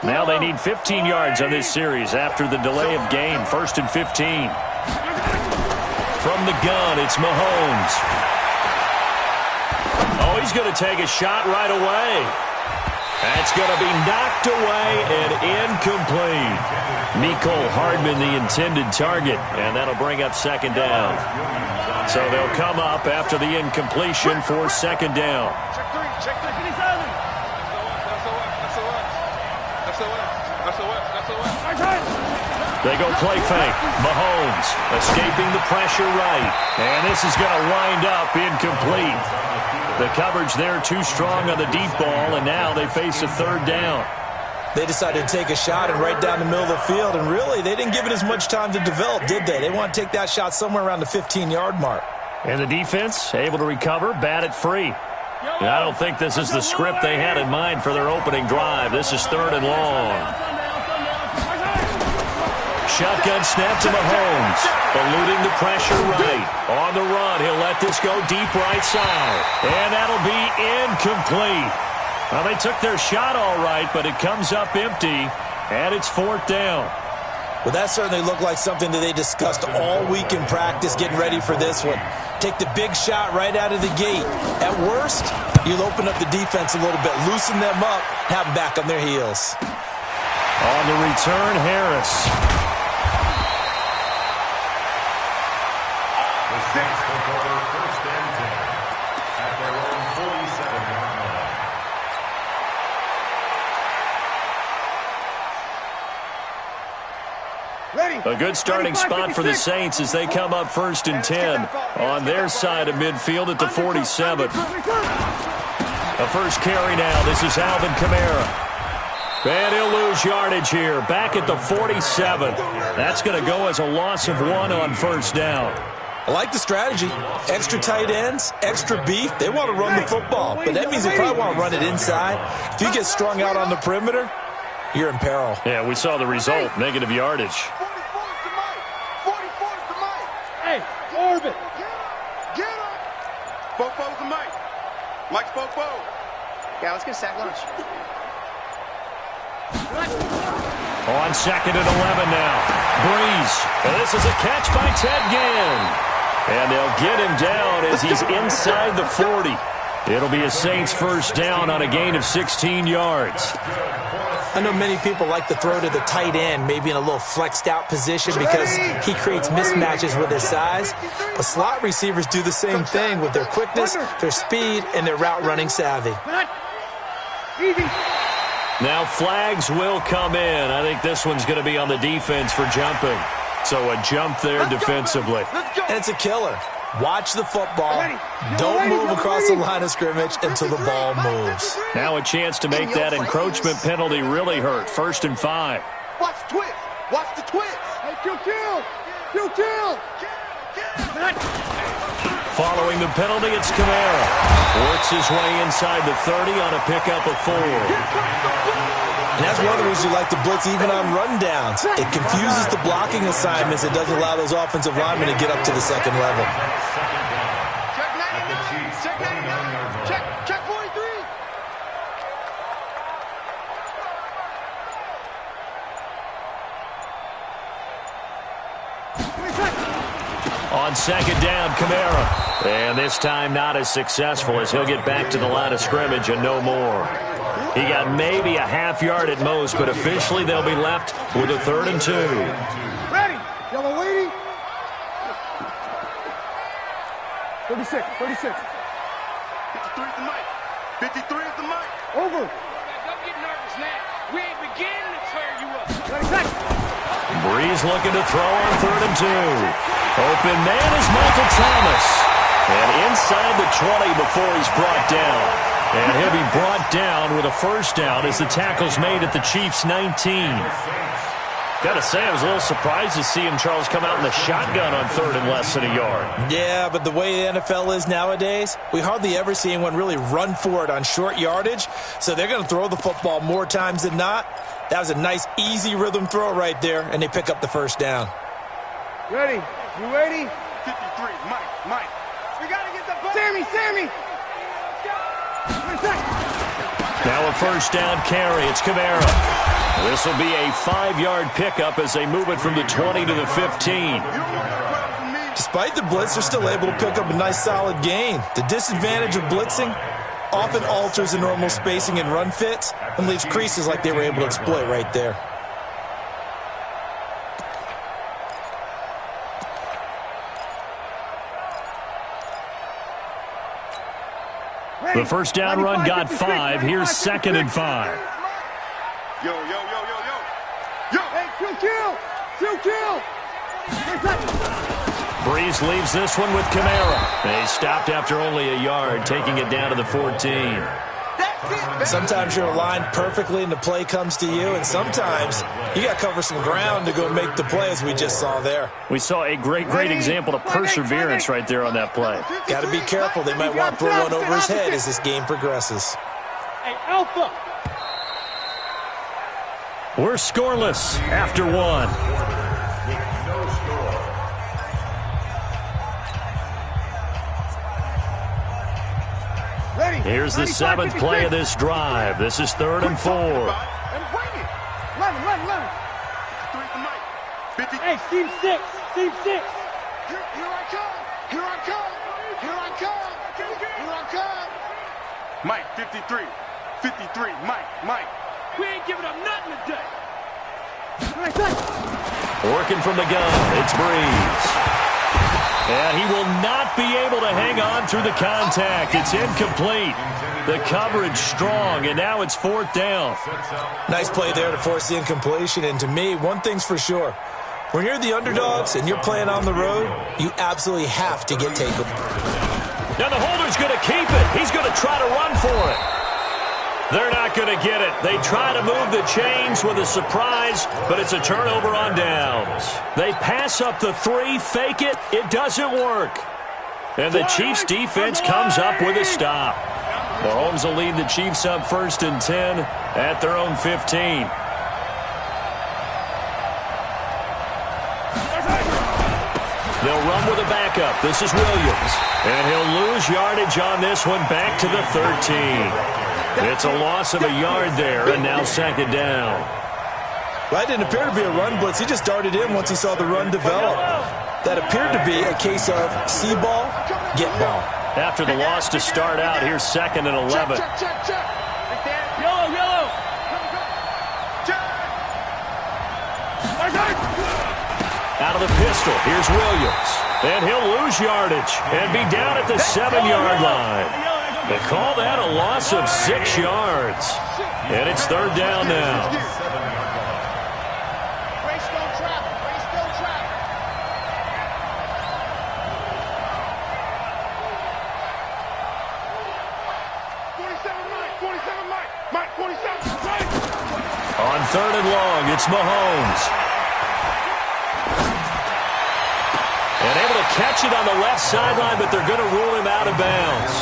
Now they need 15 yards on this series after the delay of game. 1st and 15. From the gun, it's Mahomes. Oh, he's going to take a shot right away. That's going to be knocked away and incomplete. Mecole Hardman, the intended target, and that'll bring up 2nd down. So they'll come up after the incompletion for 2nd down. They go play fake. Mahomes escaping the pressure right. And this is going to wind up incomplete. The coverage there too strong on the deep ball, and now they face a 3rd down. They decided to take a shot and right down the middle of the field, and really they didn't give it as much time to develop, did they? They want to take that shot somewhere around the 15-yard mark. And the defense able to recover, bat it free. And I don't think this is the script they had in mind for their opening drive. This is 3rd and long. Shotgun snap to Mahomes. Eluding the pressure right. On the run, he'll let this go deep right side. And that'll be incomplete. Well, they took their shot all right, but it comes up empty, and it's 4th down. Well, that certainly looked like something that they discussed all week in practice getting ready for this one. Take the big shot right out of the gate. At worst, you'll open up the defense a little bit, loosen them up, have them back on their heels. On the return, Harris. The Saints will go for 1st and 10 at their own 47-yard line. A good starting spot for the Saints as they come up 1st and 10 on their side of midfield at the 47. The first carry now. This is Alvin Kamara. And he'll lose yardage here. Back at the 47. That's going to go as a loss of 1 on 1st down. I like the strategy. Extra tight ends, extra beef. They want to run the football, but that means they probably want to run it inside. If you get strung out on the perimeter, you're in peril. Yeah, we saw the result. Negative yardage. 44's the mic. Hey, Orbit. Get him. Fofo's the mic. Mike's Fofo. Yeah, let's get a sack lunch. On 2nd and 11 now. Breeze. And this is a catch by Ted Ginn. And they'll get him down as he's inside the 40. It'll be a Saints 1st down on a gain of 16 yards. I know many people like to throw to the tight end, maybe in a little flexed out position because he creates mismatches with his size. But slot receivers do the same thing with their quickness, their speed, and their route running savvy. Now flags will come in. I think this one's going to be on the defense for jumping. So a jump there defensively. And it's a killer. Watch the football. Don't move across the line of scrimmage until the ball moves. Now a chance to make that encroachment penalty really hurt. 1st and 5. Watch the twist. Watch the twist. Hey, kill. Following the penalty, it's Kamara. Works his way inside the 30 on a pickup of 4. And that's one of the reasons you like to blitz even on rundowns. It confuses the blocking assignments. It doesn't allow those offensive linemen to get up to the 2nd level. Check 99. Check 99. Check 43. On 2nd down, Kamara. And this time not as successful as he'll get back to the line of scrimmage and no more. He got maybe a half yard at most, but officially they'll be left with a 3rd and 2. Ready. Yellow lady. 36. 53 is the mic. 53 is the mic. Over. Don't get nervous now. We ain't beginning to tear you up. Breeze looking to throw on 3rd and 2. Open man is Michael Thomas. And inside the 20 before he's brought down. And he'll be brought down with a 1st down as the tackle's made at the Chiefs' 19. Got to say, I was a little surprised to see him, Charles, come out in the shotgun on 3rd and less than a yard. Yeah, but the way the NFL is nowadays, we hardly ever see anyone really run for it on short yardage. So they're going to throw the football more times than not. That was a nice, easy rhythm throw right there, and they pick up the 1st down. Ready? You ready? 53. Mike. We got to get the ball. Sammy. Now a first down carry. It's Kamara. This will be a 5-yard pickup as they move it from the 20 to the 15. Despite the blitz, they're still able to pick up a nice solid gain. The disadvantage of blitzing often alters the normal spacing and run fits and leaves creases like they were able to exploit right there. The first down run got 5. Here's 2nd and 5. Yo. Hey, kill. Breeze leaves this one with Kamara. They stopped after only a yard, taking it down to the 14. Sometimes you're aligned perfectly and the play comes to you, and sometimes you got to cover some ground to go make the play, as we just saw there. We saw a great example of perseverance right there on that play. Got to be careful. They might want to throw one over his head as this game progresses. Hey, Alpha. We're scoreless after 1. Here's the 7th play of this drive. This is 3rd and 4. Let him. Hey, team 6. Here I come. Mike, 53, Mike. We ain't giving up nothing today. Working from the gun, it's Breeze. And he will not be able to hang on through the contact. It's incomplete. The coverage strong, and now it's 4th down. Nice play there to force the incompletion, and to me, one thing's for sure. When you're the underdogs and you're playing on the road, you absolutely have to get taken. Now the holder's going to keep it. He's going to try to run for it. They're not going to get it. They try to move the chains with a surprise, but it's a turnover on downs. They pass up the 3, fake it. It doesn't work. And the Chiefs' defense comes up with a stop. Mahomes will lead the Chiefs up 1st and 10 at their own 15. They'll run with a backup. This is Williams. And he'll lose yardage on this one back to the 13. It's a loss of a yard there, and now 2nd down. Well, that didn't appear to be a run blitz. He just darted in once he saw the run develop. That appeared to be a case of see ball, get ball. After the loss to start out, here's 2nd and 11. Yellow. Out of the pistol, here's Williams. And he'll lose yardage and be down at the 7-yard line. They call that a loss of 6 yards. And it's 3rd down now. Race don't travel. 47 Mike, 47. On 3rd and long, it's Mahomes. And able to catch it on the left sideline, but they're going to rule him out of bounds.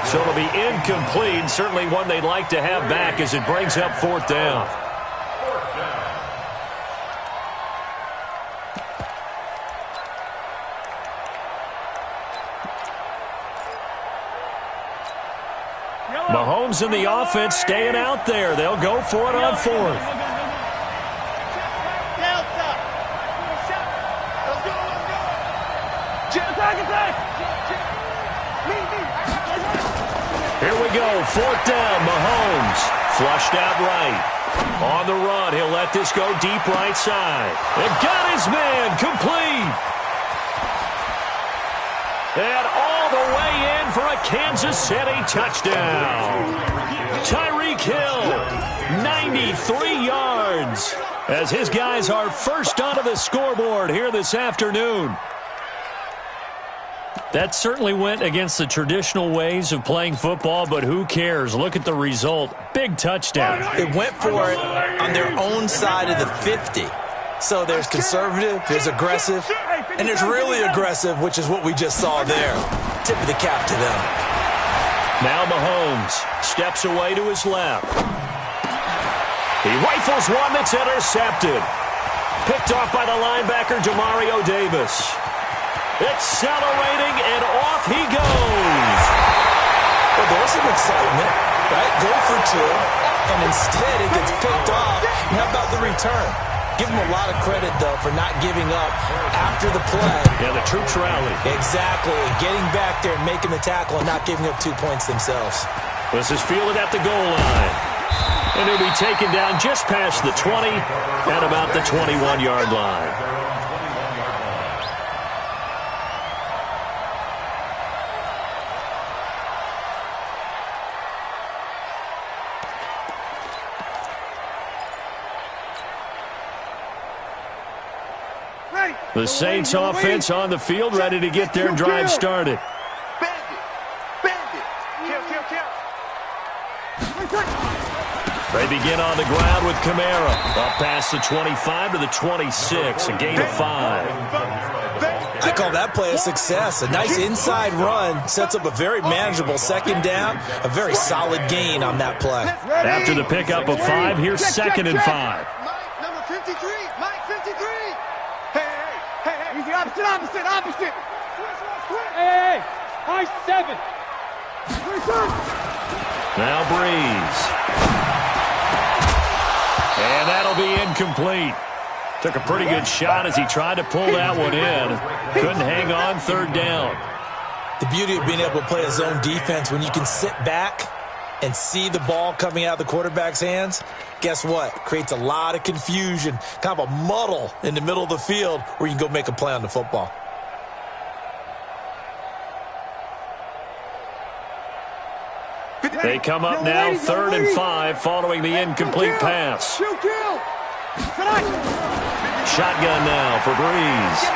So it'll be incomplete, certainly one they'd like to have back as it brings up 4th down. Mahomes and the offense staying out there. They'll go for it on 4th. Here we go, 4th down, Mahomes. Flushed out right. On the run, he'll let this go deep right side. And got his man, complete. And all the way in for a Kansas City touchdown. Tyreek Hill, 93 yards. As his guys are first onto the scoreboard here this afternoon. That certainly went against the traditional ways of playing football, but who cares? Look at the result. Big touchdown. They went for it on their own side of the 50. So there's conservative, there's aggressive, and there's really aggressive, which is what we just saw there. Tip of the cap to them. Now Mahomes steps away to his left. He rifles one that's intercepted. Picked off by the linebacker, Demario Davis. Accelerating, and off he goes. Well, there's some excitement. right? Go for two, and instead it gets picked off. And how about the return? Give him a lot of credit, though, for not giving up after the play. Yeah, the troops rallied. Exactly. Getting back there and making the tackle and not giving up 2 points themselves. This is fielded at the goal line. And he'll be taken down just past the 20 at about the 21-yard line. The Saints offense on the field, ready to get their drive started. They begin on the ground with Kamara. Up past the 25 to the 26, a gain of 5. I call that play a success. A nice inside run sets up a very manageable second down, a very solid gain on that play. After the pickup of 5, here's 2nd and 5. Mike, number 53. Mike, 53. Hey. Easy, opposite. Hey, high 7. Now Breeze. And that'll be incomplete. Took a pretty good shot as he tried to pull that one in. Couldn't hang on, 3rd down. The beauty of being able to play a zone defense when you can sit back and see the ball coming out of the quarterback's hands, guess what? Creates a lot of confusion, kind of a muddle in the middle of the field where you can go make a play on the football. They come up now, 3rd and 5, following the incomplete pass. Shotgun now for Breeze.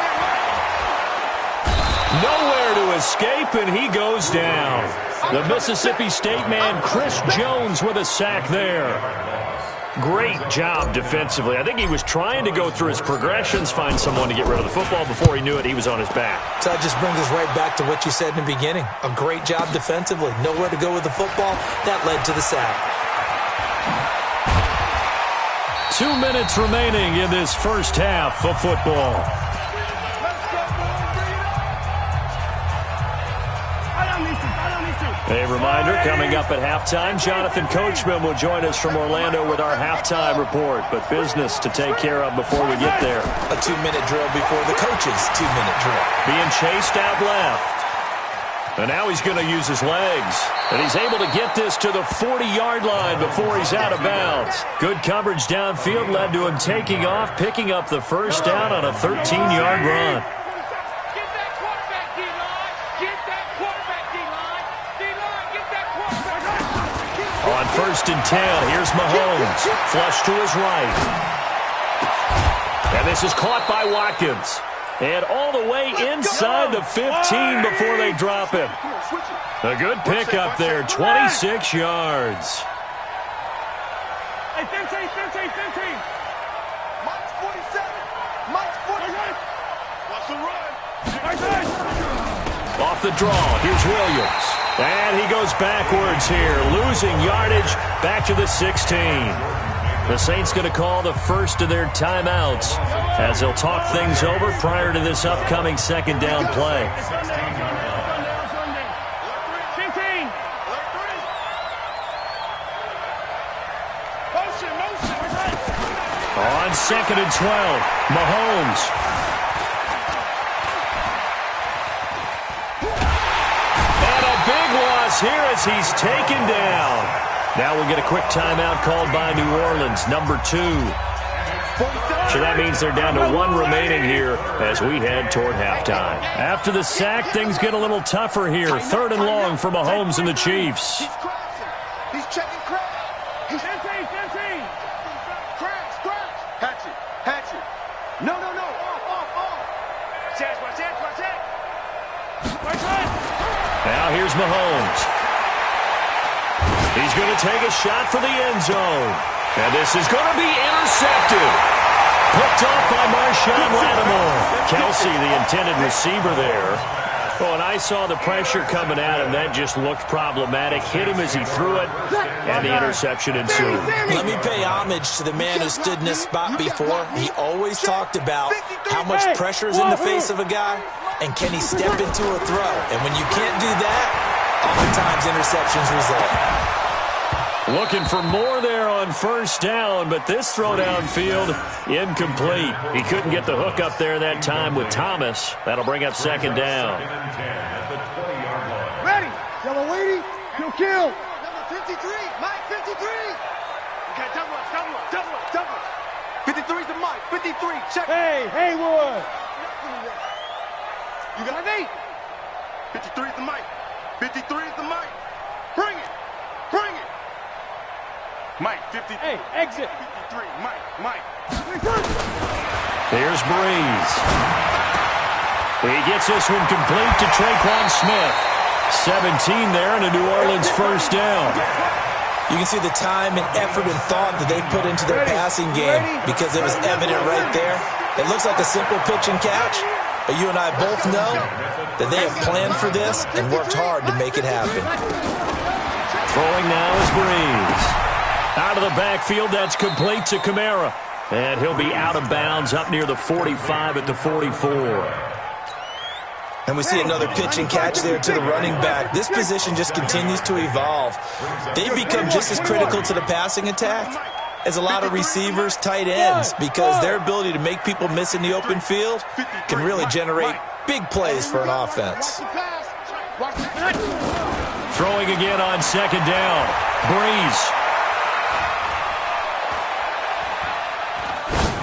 Nowhere to escape, and he goes down. The Mississippi State man, Chris Jones, with a sack there. Great job defensively. I think he was trying to go through his progressions, find someone to get rid of the football. Before he knew it, he was on his back. So that just brings us right back to what you said in the beginning. A great job defensively. Nowhere to go with the football. That led to the sack. 2 minutes remaining in this first half of football. A reminder, coming up at halftime, Jonathan Coachman will join us from Orlando with our halftime report. But business to take care of before we get there. A 2-minute drill before the coach's 2-minute drill. Being chased out left. And now he's going to use his legs. And he's able to get this to the 40-yard line before he's out of bounds. Good coverage downfield led to him taking off, picking up the first down on a 13-yard run. On 1st and 10, here's Mahomes. Flush to his right. And this is caught by Watkins. And all the way inside the 15 before they drop him. A good pickup there, 26 yards. Hey, 15. Mike's 47. Mike's 47. What's the run? Off the draw, here's Williams. And he goes backwards here, losing yardage back to the 16. The Saints going to call the first of their timeouts as they'll talk things over prior to this upcoming 2nd down play. On 2nd and 12, Mahomes. Here as he's taken down. Now we'll get a quick timeout called by New Orleans, number 2. So that means they're down to 1 remaining here as we head toward halftime. After the sack, things get a little tougher here. 3rd and long for Mahomes and the Chiefs. He's checking cracks. He's 15. Cracks. Hatchet. No. Off. Watch it. Now here's Mahomes. He's going to take a shot for the end zone. And this is going to be intercepted. Picked off by Marshawn Lattimore. Kelsey, the intended receiver there. Oh, and I saw the pressure coming at him. That just looked problematic. Hit him as he threw it, and the interception ensued. Let me pay homage to the man who stood in this spot before. He always talked about how much pressure is in the face of a guy, and can he step into a throw. And when you can't do that, oftentimes interceptions result. Looking for more there on first down, but this throw downfield, incomplete. He couldn't get the hook up there that time with Thomas. That'll bring up second down. Ready. Yellow lady. Kill. Number 53, Mike, 53. Okay, double up. 53's the Mike. 53, check. Hey, Haywood. You got me. 53's the Mike. 53's the Mike. Bring it. Mike, 50. Hey, exit. 53, Mike. There's Breeze. He gets this one complete to Traquan Smith. 17 there and a New Orleans first down. You can see the time and effort and thought that they put into their passing game because it was evident right there. It looks like a simple pitch and catch, but you and I both know that they have planned for this and worked hard to make it happen. Throwing now is Breeze. Out of the backfield, that's complete to Kamara. And he'll be out of bounds up near the 45 at the 44. And we see another pitch and catch there to the running back. This position just continues to evolve. They've become just as critical to the passing attack as a lot of receivers, tight ends, because their ability to make people miss in the open field can really generate big plays for an offense. Throwing again on second down. Breeze.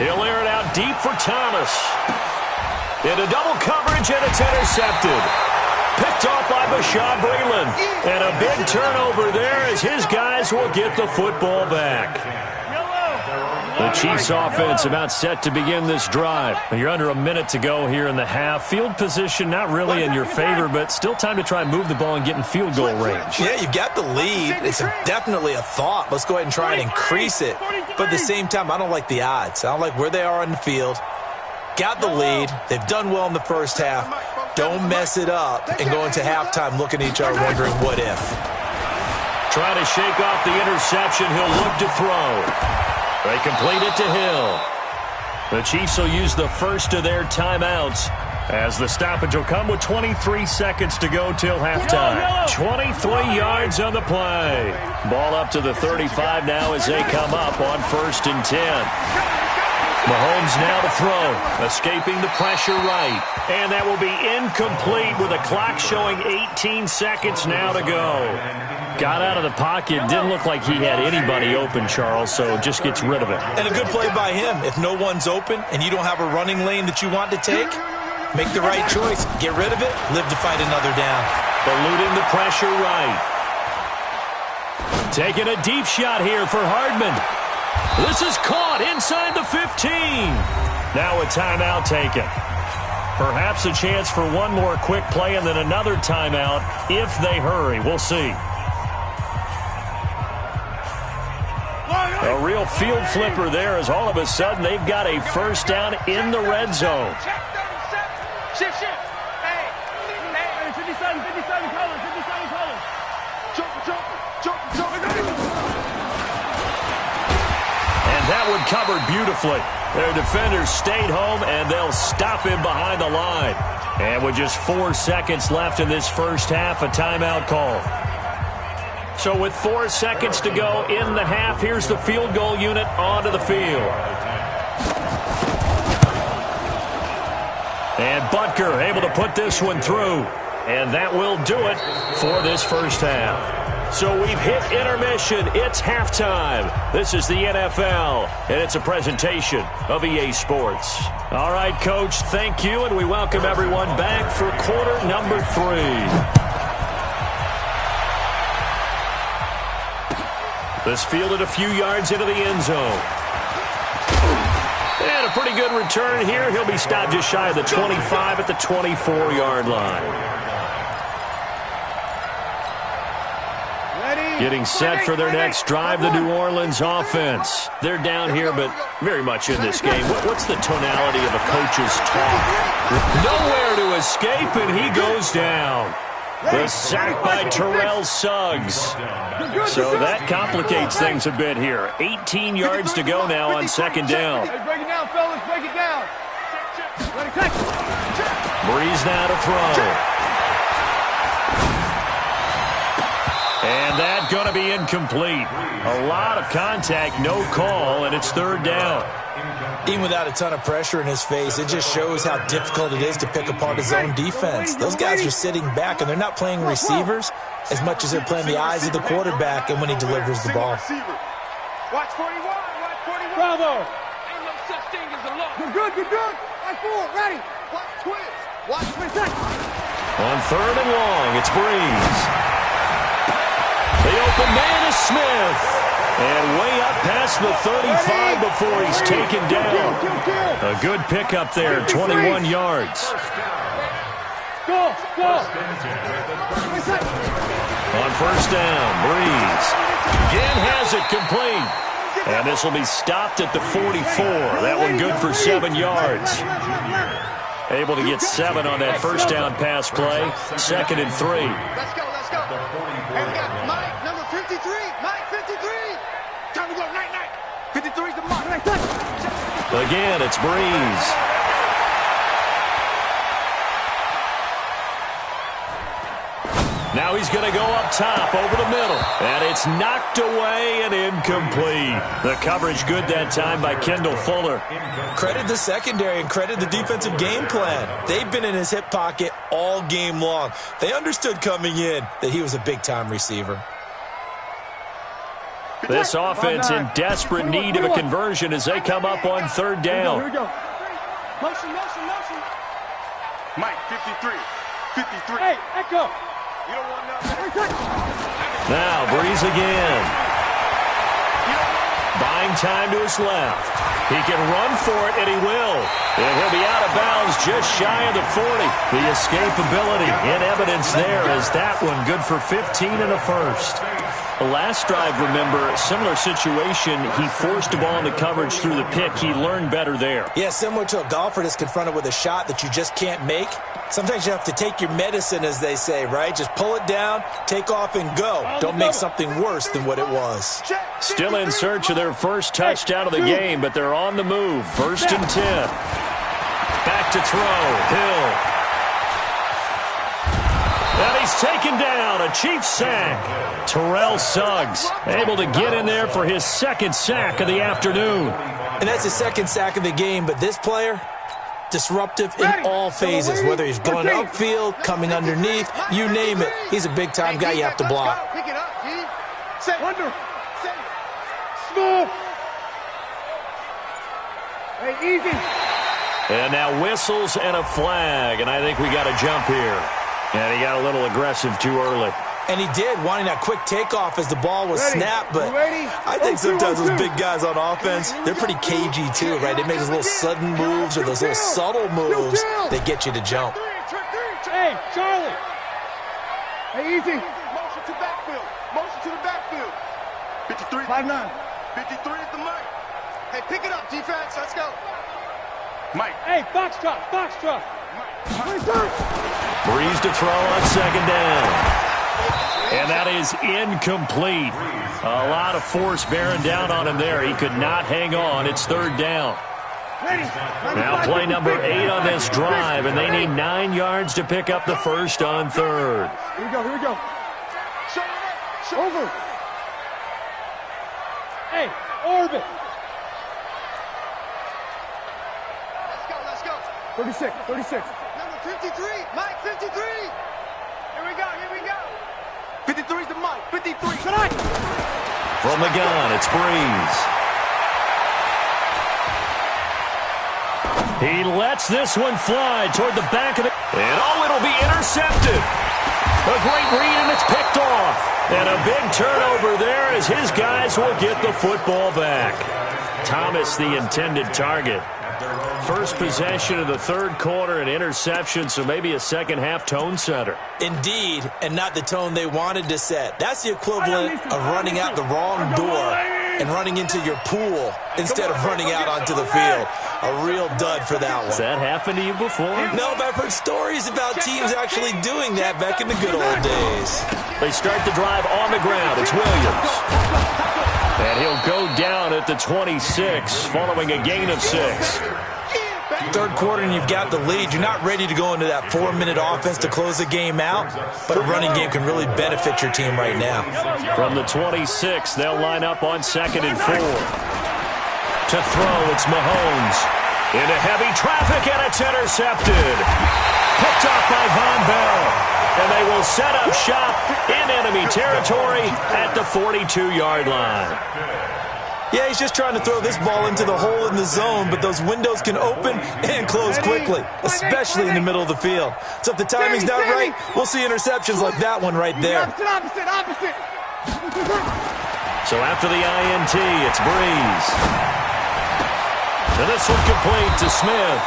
He'll air it out deep for Thomas. Into double coverage, and it's intercepted. Picked off by Bashaud Breeland. And a big turnover there as his guys will get the football back. The Chiefs offense about set to begin this drive. You're under a minute to go here in the half. Field position not really in your favor, but still time to try and move the ball and get in field goal range. Yeah, you've got the lead. It's definitely a thought. Let's go ahead and try and increase it. But at the same time, I don't like the odds. I don't like where they are on the field. Got the lead. They've done well in the first half. Don't mess it up and go into halftime looking at each other wondering what if. Try to shake off the interception. He'll look to throw. They complete it to Hill. The Chiefs will use the first of their timeouts as the stoppage will come with 23 seconds to go till halftime. 23 yards on the play. Ball up to the 35 now as they come up on 1st and 10. Mahomes now to throw, escaping the pressure right. And that will be incomplete with a clock showing 18 seconds now to go. Got out of the pocket, didn't look like he had anybody open, Charles, so just gets rid of it. And a good play by him. If no one's open and you don't have a running lane that you want to take, make the right choice. Get rid of it, live to fight another down. Eluding the pressure right. Taking a deep shot here for Hardman. This is caught inside the 15. Now a timeout taken. Perhaps a chance for one more quick play and then another timeout if they hurry. We'll see. A real field flipper there as all of a sudden they've got a first down in the red zone. Shift. Hey, 57 colors. Jump. And that one covered beautifully. Their defenders stayed home, and they'll stop him behind the line. And with just 4 seconds left in this first half, a timeout call. So with 4 seconds to go in the half, here's the field goal unit onto the field. And Butker able to put this one through. And that will do it for this first half. So we've hit intermission. It's halftime. This is the NFL, and it's a presentation of EA Sports. All right, Coach, thank you, and we welcome everyone back for quarter number 3. This fielded a few yards into the end zone. And a pretty good return here. He'll be stopped just shy of the 25 at the 24-yard line. Getting set for their next drive, the New Orleans offense. They're down here, but very much in this game. What's the tonality of a coach's talk? Nowhere to escape, and he goes down. The sack by Terrell Suggs. So that complicates things a bit here. 18 yards to go now on second down. Break it down, fellas. Break it down. Breeze now to throw. And that going to be incomplete. A lot of contact, no call, and it's third down. Even without a ton of pressure in his face, it just shows how difficult it is to pick apart his own defense. Those guys are sitting back, and they're not playing receivers as much as they're playing the eyes of the quarterback and when he delivers the ball. Watch 41, watch 41. Bravo. Ain't no such thing as a loss. You're good, you're good. Watch forward, ready. Watch twist. Watch twist. On third and long, it's Breeze. The open man is Smith. And way up past the 35 before he's taken down. A good pickup there, 21 yards. Go, go. On first down, Breeze again has it complete. And this will be stopped at the 44. That one good for 7 yards. Able to get 7 on that first down pass play. 2nd and 3. Let's go, let's go. And we got Mike, number 53. Mike, 53. Time to go, night. 53's the mark. Again, it's Breeze. Now he's going to go up top over the middle. And it's knocked away and incomplete. The coverage good that time by Kendall Fuller. Credit the secondary and credit the defensive game plan. They've been in his hip pocket all game long. They understood coming in that he was a big-time receiver. This offense in desperate need of a conversion as they come up on third down. Here we go. Motion. Mike, 53. 53. Hey, echo. You don't want nothing. Now, Breeze again. Buying time to his left. He can run for it, and he will. And he'll be out of bounds just shy of the 40. The escapability in evidence there as that one good for 15 and a first. The last drive, remember, similar situation. He forced a ball into coverage through the pick. He learned better there. Yeah, similar to a golfer that's confronted with a shot that you just can't make. Sometimes you have to take your medicine, as they say, right? Just pull it down, take off, and go. Don't make something worse than what it was. Still in search of their first touchdown of the game, but they're on the move. 1st and 10. Back to throw. Hill. And he's taken down. A Chiefs sack. Terrell Suggs able to get in there for his 2nd sack of the afternoon. And that's his 2nd sack of the game, but this player, disruptive in all phases, whether he's going upfield, coming underneath, you name it. He's a big-time guy you have to block. Pick it up, G. Set. Under. Set. Smooth. Hey, easy. And now whistles and a flag, and I think we got a jump here. And he got a little aggressive too early. And he did, wanting that quick takeoff as the ball was snapped. But I think sometimes those big guys on offense, they're pretty cagey too, right? They make those little sudden moves or those little subtle moves that get you to jump. Hey, Charlie. Hey, easy. Motion to backfield. Motion to the backfield. 53. 5'9". 53 is the Mike. Hey, pick it up, defense. Let's go. Mike. Hey, foxtrot. Breeze to throw on 2nd down. And that is incomplete. A lot of force bearing down on him there. He could not hang on. It's 3rd down. Now play number 8 on this drive, and they need 9 yards to pick up the first on 3rd. Here we go. Over. Hey, orbit. Let's go. 36. Number 53. Mike, 53. Here we go. 53's the Mike. 53. Tonight. From the gun, it's Breeze. He lets this one fly toward the back of the... And it'll be intercepted. A great read, and it's picked off. And a big turnover there as his guys will get the football back. Thomas, the intended target. First possession of the 3rd quarter, an interception, so maybe a second-half tone setter. Indeed, and not the tone they wanted to set. That's the equivalent of running out the wrong door and running into your pool instead of running out onto the field. A real dud for that one. Has that happened to you before? No, but I've heard stories about teams actually doing that back in the good old days. They start the drive on the ground. It's Williams. And he'll go down at the 26 following a gain of 6. Third quarter and you've got the lead. You're not ready to go into that 4-minute offense to close the game out, but a running game can really benefit your team right now. From the 26, they'll line up on 2nd and 4. To throw, it's Mahomes. Into heavy traffic, and it's intercepted. Picked off by Von Bell. And they will set up shop in enemy territory at the 42-yard line. Yeah, he's just trying to throw this ball into the hole in the zone, but those windows can open and close quickly, especially in the middle of the field. So if the timing's not right, we'll see interceptions like that one right there. Opposite. So after the INT, it's Breeze. And this one complete to Smith.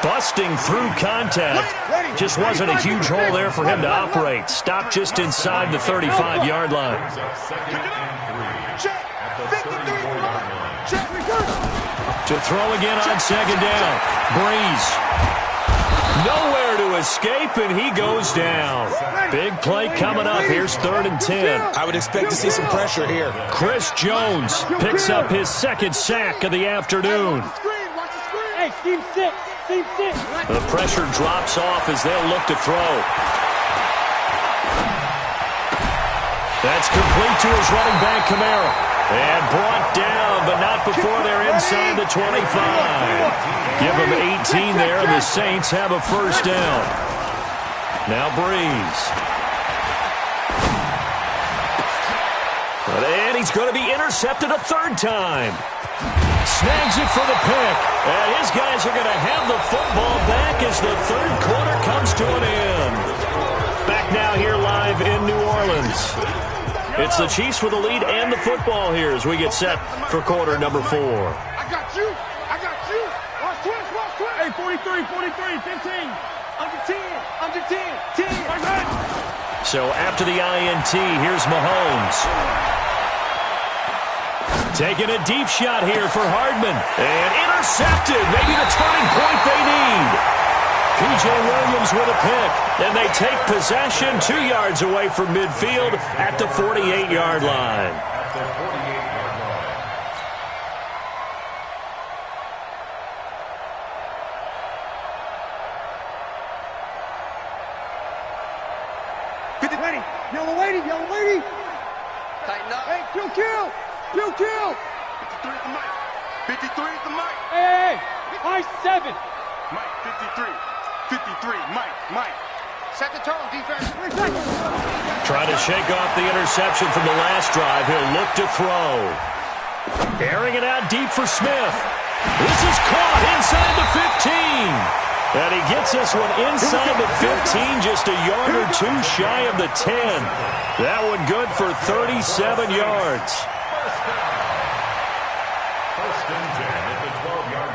Busting through contact. Just wasn't a huge hole there for him to operate. Stopped just inside the 35-yard line. To throw again on 2nd down. Breeze. Nowhere to escape, and he goes down. Big play coming up. Here's 3rd and 10. I would expect to see some pressure here. Chris Jones picks up his 2nd sack of the afternoon. Hey, team 6. The pressure drops off as they'll look to throw. That's complete to his running back, Kamara. And brought down, but not before they're inside the 25. Give them 18 there, and the Saints have a 1st down. Now Breeze. And he's going to be intercepted a 3rd time. Snags it for the pick. And his guys are going to have the football back as the 3rd quarter comes to an end. Back now here live in New Orleans. It's the Chiefs with the lead and the football here as we get set for quarter number 4. I got you. Watch twist. Hey, 43, 15. Under 10. So after the INT, here's Mahomes. Taking a deep shot here for Hardman. And intercepted. Maybe the turning point they need. P.J. Williams with a pick. And they take possession 2 yards away from midfield at the 48-yard line. Ready. Yellow lady. Tighten up. Hey, kill. 53 is the mic. 53 is the mic. Hey, high 7. Mike, 53. Mike. Set the tone, defense. Trying to shake off the interception from the last drive. He'll look to throw. Airing it out deep for Smith. This is caught inside the 15. And he gets this one inside the 15, just a yard or 2 shy of the 10. That one good for 37 yards. First and 10 at the 12-yard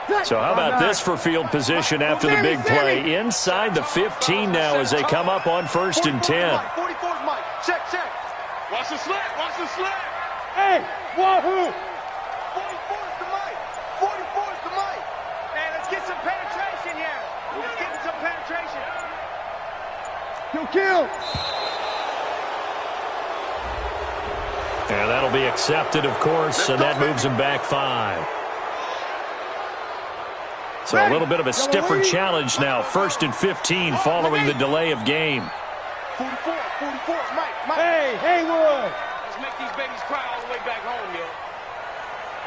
line. So how about this for field position after the big play? Inside the 15 now as they come up on 1st and 10. 44's Mike. Check. Watch the slant. Hey, wahoo. 44's the Mike. 44's the Mike. Hey, let's get some penetration here. Let's get some penetration. Kill. And that'll be accepted, of course, and that moves him back 5. So a little bit of a stiffer challenge now. 1st and 15 following the delay of game. 44's Mike. Hey, Haywood. Let's make these babies cry all the way back home, yo.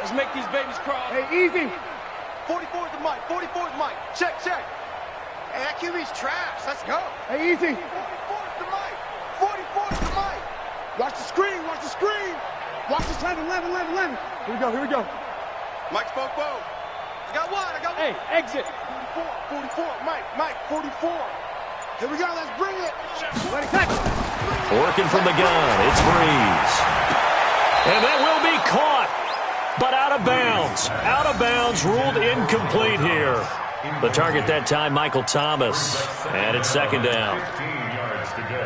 Let's make these babies cry. Hey, easy. 44's the Mike. 44's Mike. Check. Hey, that QB's trash. Let's go. Hey, easy. 44's the Mike. 44's the Mike. Watch the screen. Watch this 11. Here we go. Mike spoke both. I got one. Hey, exit. 44. Mike, 44. Here we go. Let's bring it. Ready, tackle. Working from the gun, it's Breeze. And that will be caught, but out of bounds. Out of bounds, ruled incomplete here. The target that time, Michael Thomas. And it's 2nd down. 15 yards to go.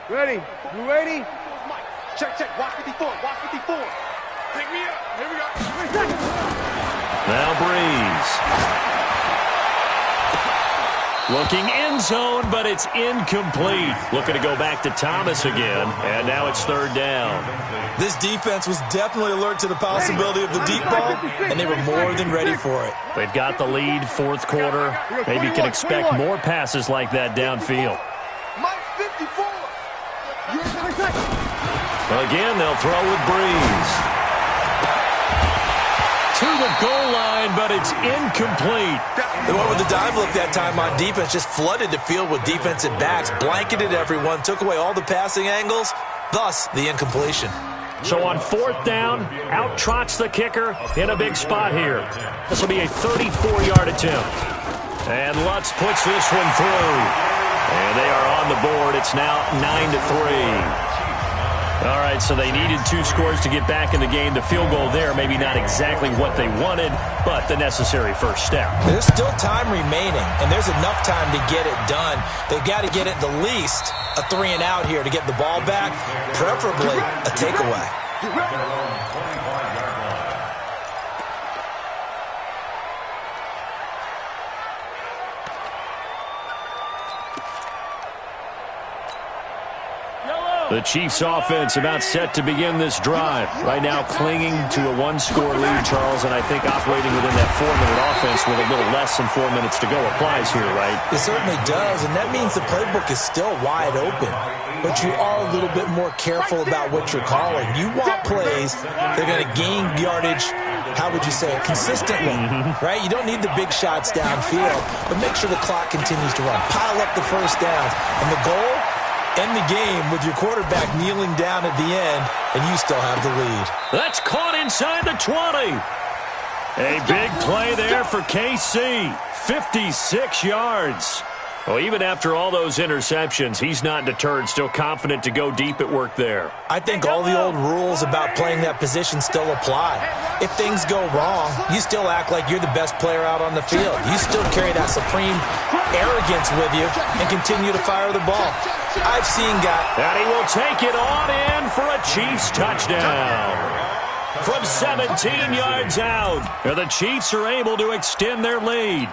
Ready. You ready? Mike. Check. Watch 54. Pick me up. Here we go. Now Breeze. Looking end zone, but it's incomplete. Looking to go back to Thomas again, and now it's third down. This defense was definitely alert to the possibility of the deep ball, and they were more than ready for it. They've got the lead, fourth quarter. Maybe you can expect more passes like that downfield. Mike 54. Again, they'll throw with Breeze. To the goal line, but it's incomplete. They went with the dive look that time on defense, just flooded the field with defensive backs, blanketed everyone, took away all the passing angles, thus the incompletion. So on fourth down, out trots the kicker in a big spot here. This will be a 34-yard attempt. And Lutz puts this one through. And they are on the board. It's now 9-3. All right, so they needed 2 scores to get back in the game. The field goal there, maybe not exactly what they wanted, but the necessary first step. There's still time remaining, and there's enough time to get it done. They've got to get at the least a 3-and-out here to get the ball back, preferably a takeaway. The Chiefs offense about set to begin this drive. Right now clinging to a 1-score lead, Charles, and I think operating within that 4-minute offense with a little less than 4 minutes to go applies here, right? It certainly does, and that means the playbook is still wide open. But you are a little bit more careful about what you're calling. You want plays that are going to gain yardage, how would you say it, consistently, right? You don't need the big shots downfield, but make sure the clock continues to run. Pile up the first downs, and the goal, end the game with your quarterback kneeling down at the end, and you still have the lead. That's caught inside the 20. A big play there for KC. 56 yards. Well, even after all those interceptions, he's not deterred, still confident to go deep at work there. I think all the old rules about playing that position still apply. If things go wrong, you still act like you're the best player out on the field. You still carry that supreme arrogance with you and continue to fire the ball. I've seen guys. And he will take it on in for a Chiefs touchdown. From 17 yards out, the Chiefs are able to extend their lead.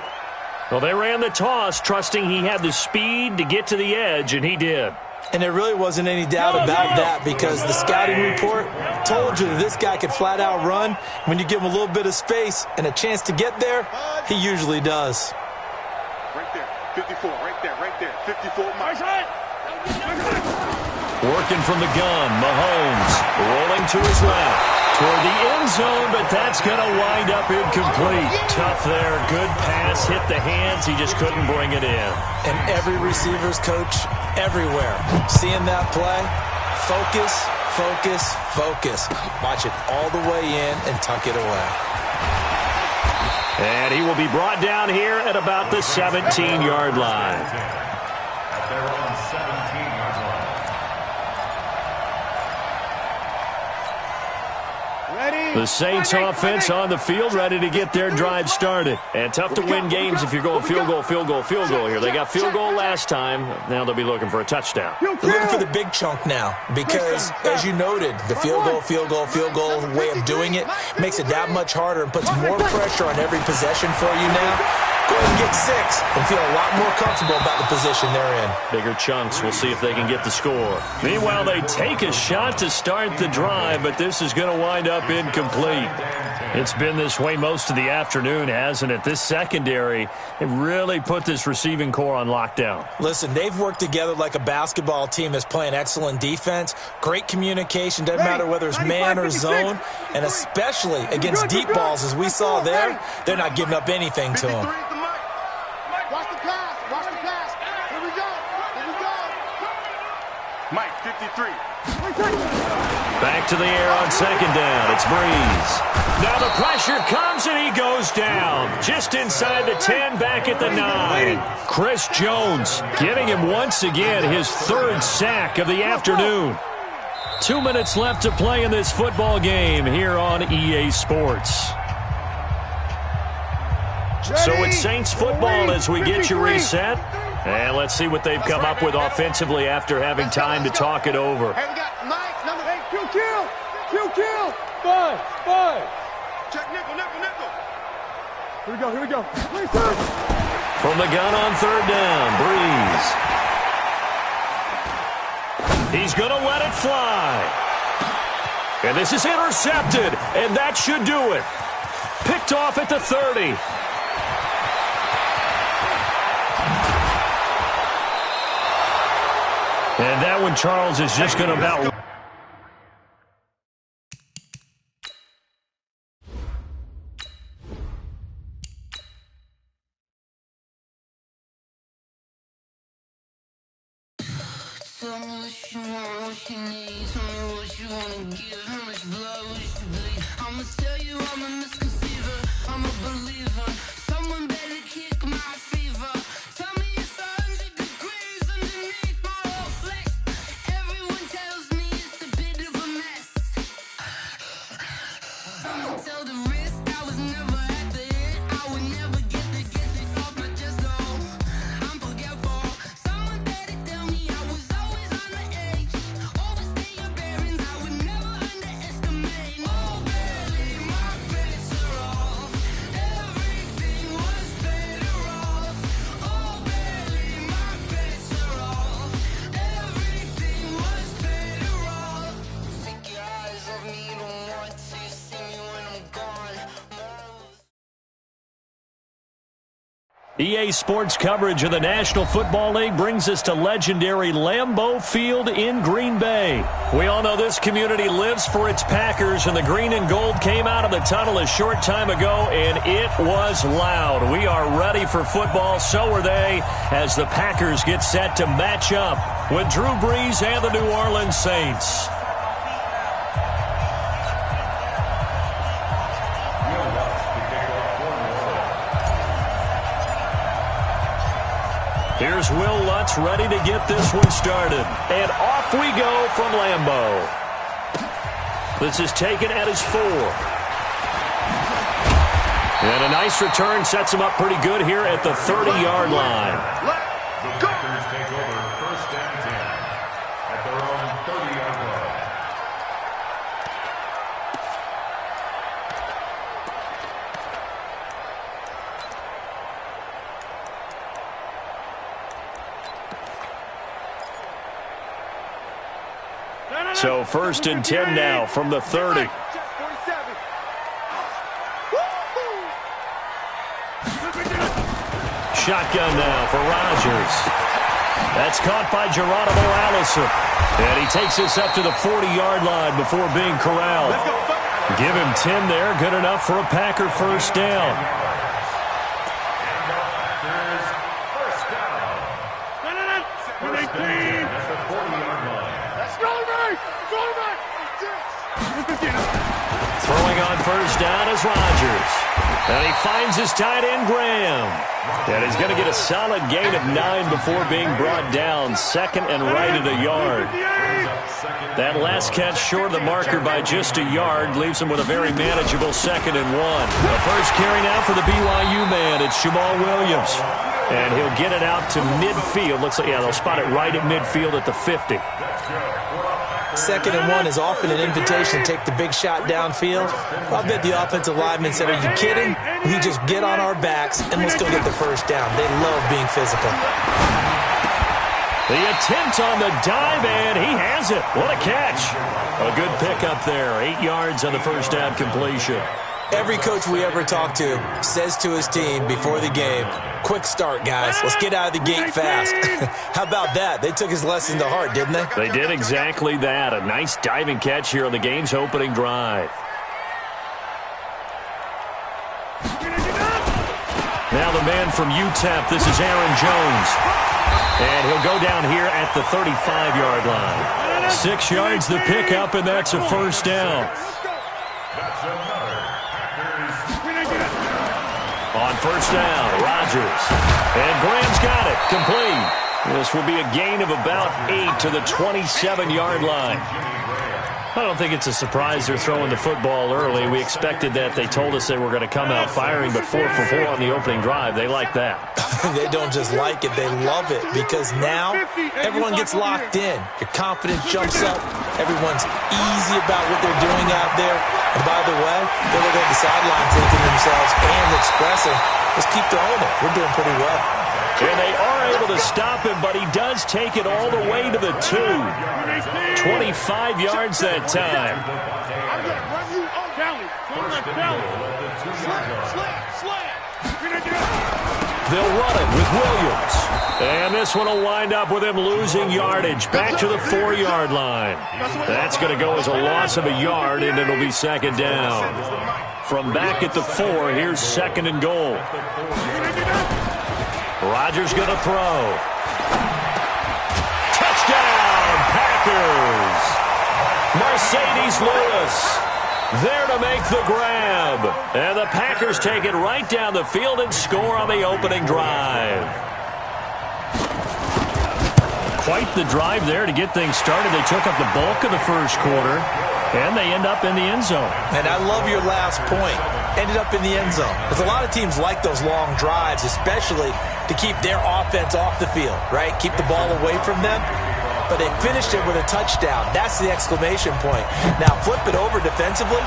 Well, they ran the toss, trusting he had the speed to get to the edge, and he did. And there really wasn't any doubt about that because the scouting report told you that this guy could flat out run. When you give him a little bit of space and a chance to get there, he usually does. Right there, 54, right there, 54. My side. Working from the gun, Mahomes rolling to his left. Toward the end zone, but that's going to wind up incomplete. Tough there. Good pass. Hit the hands. He just couldn't bring it in. And every receiver's coach everywhere. Seeing that play, focus, focus, focus. Watch it all the way in and tuck it away. And he will be brought down here at about the 17-yard line. At their own 17-yard line. The Saints offense on the field ready to get their drive started. And tough to win games if you're going field goal, field goal, field goal here. They got field goal last time. Now they'll be looking for a touchdown. They're looking for the big chunk now because, as you noted, the field goal, field goal, field goal way of doing it makes it that much harder and puts more pressure on every possession for you now. Go ahead and get 6 and feel a lot more comfortable about the position they're in. Bigger chunks. We'll see if they can get the score. Meanwhile, they take a shot to start the drive, but this is going to wind up incomplete. It's been this way most of the afternoon, hasn't it? This secondary, it really put this receiving core on lockdown. Listen, they've worked together like a basketball team that's playing excellent defense. Great communication, doesn't matter whether it's man or zone, and especially against deep balls, as we saw there, they're not giving up anything to them. Watch the pass. Watch the pass. Here we go. Here we go. Mike 53. Back to the air on second down. It's Breeze. Now the pressure comes and he goes down. Just inside the 10, back at the 9. Chris Jones getting him once again his 3rd sack of the afternoon. 2 minutes left to play in this football game here on EA Sports. So it's Saints football as we get you reset. And let's see what they've come up with offensively after having time to talk it over. Hey, we got Mike, number 8. Kill. 5. Check nickel. Here we go, here we go. From the gun on third down, Breeze. He's going to let it fly. And this is intercepted, and that should do it. Picked off at the 30. And that one, Charles, is just going to about... Tell me what you want, what you need. Tell me what you wanna give, how much blood would you bleed? I'ma tell you I'm a misconceiver, I'm a believer. Someone better kick my fever. Tell me it's 100 degrees underneath my whole flesh. Everyone tells me it's a bit of a mess. Someone tell the risk I was never at the end. I would never get it off my chest, though. I'm forgetful. Someone better tell me I was always on the edge. Overstay your bearings, I would never underestimate. Oh, barely, my bets are off. Everything was better off. Oh, barely, my bets are off. Everything was better off. Take your eyes off me, you don't want to see me when I'm gone. EA Sports coverage of the National Football League brings us to legendary Lambeau Field in Green Bay. We all know this community lives for its Packers, and the green and gold came out of the tunnel a short time ago, and it was loud. We are ready for football, so are they, as the Packers get set to match up with Drew Brees and the New Orleans Saints. Here's Will Lutz ready to get this one started. And off we go from Lambeau. This is taken at his 4. And a nice return sets him up pretty good here at the 30-yard line. The Packers take over first and 10 at their own 30-yard line. So first and 10 now from the 30. Shotgun now for Rodgers. That's caught by Geronimo Allison. And he takes this up to the 40-yard line before being corralled. Give him 10 there. Good enough for a Packer first down. Throwing on first down is Rodgers. And he finds his tight end, Graham. And he's going to get a solid gain of 9 before being brought down. Second and right at a yard. That last catch short of the marker by just a yard leaves him with a very manageable 2nd and 1. The first carry now for the BYU man. It's Jamal Williams. And he'll get it out to midfield. Looks like, yeah, they'll spot it right at midfield at the 50. 2nd and 1 is often an invitation to take the big shot downfield. I'll bet the offensive lineman said, are you kidding? We just get on our backs and let's go get the first down. They love being physical. The attempt on the dive, and he has it. What a catch. A good pickup there. 8 yards on the first down completion. Every coach we ever talk to says to his team before the game, quick start, guys. Let's get out of the gate fast. How about that? They took his lesson to heart, didn't they? They did exactly that. A nice diving catch here on the game's opening drive. Now the man from UTEP, this is Aaron Jones. And he'll go down here at the 35-yard line. 6 yards the pickup, and that's a first down. On first down, Rodgers. And Graham's got it. Complete. This will be a gain of about 8 to the 27-yard line. I don't think it's a surprise they're throwing the football early. We expected that. They told us they were going to come out firing, but 4 for 4 on the opening drive. They like that. They don't just like it, they love it, because now everyone gets locked in. Your confidence jumps up. Everyone's easy about what they're doing out there. And by the way, they're looking at the sideline thinking to themselves and expressing, let's keep throwing it. We're doing pretty well. And they are able to stop him, but he does take it all the way to the 2. 25 yards that time. I'm going to run you on belly. They'll run it with Williams. And this one will wind up with him losing yardage back to the 4-yard line. That's going to go as a loss of a yard, and it'll be second down. From back at the 4, here's second and goal. Rodgers going to throw. Touchdown, Packers! Mercedes Lewis there to make the grab. And the Packers take it right down the field and score on the opening drive. Quite the drive there to get things started. They took up the bulk of the first quarter, and they end up in the end zone. And I love your last point. Ended up in the end zone. Because a lot of teams like those long drives, especially to keep their offense off the field, right? Keep the ball away from them. But they finished it with a touchdown. That's the exclamation point. Now flip it over defensively.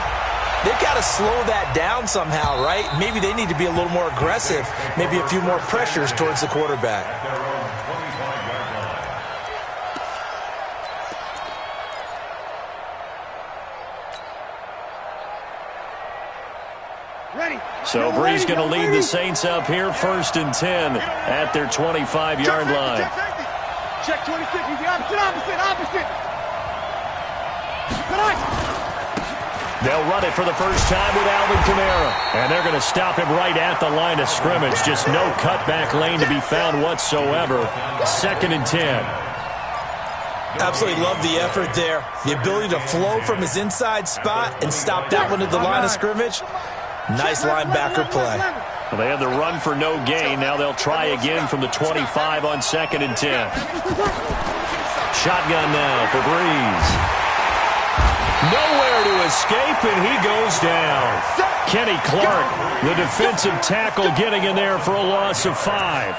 They've got to slow that down somehow, right? Maybe they need to be a little more aggressive. Maybe a few more pressures towards the quarterback. So Brees going to lead the Saints up here, 1st and 10 at their 25-yard line. Check 26. He's the opposite. They'll run it for the first time with Alvin Kamara. And they're going to stop him right at the line of scrimmage. Just no cutback lane to be found whatsoever. 2nd and 10. Absolutely love the effort there. The ability to flow from his inside spot and stop that one at the line of scrimmage. Nice linebacker play. Well, they had the run for no gain. Now they'll try again from the 25 on 2nd and 10. Shotgun now for Brees. Nowhere to escape, and he goes down. Kenny Clark, the defensive tackle, getting in there for a loss of 5.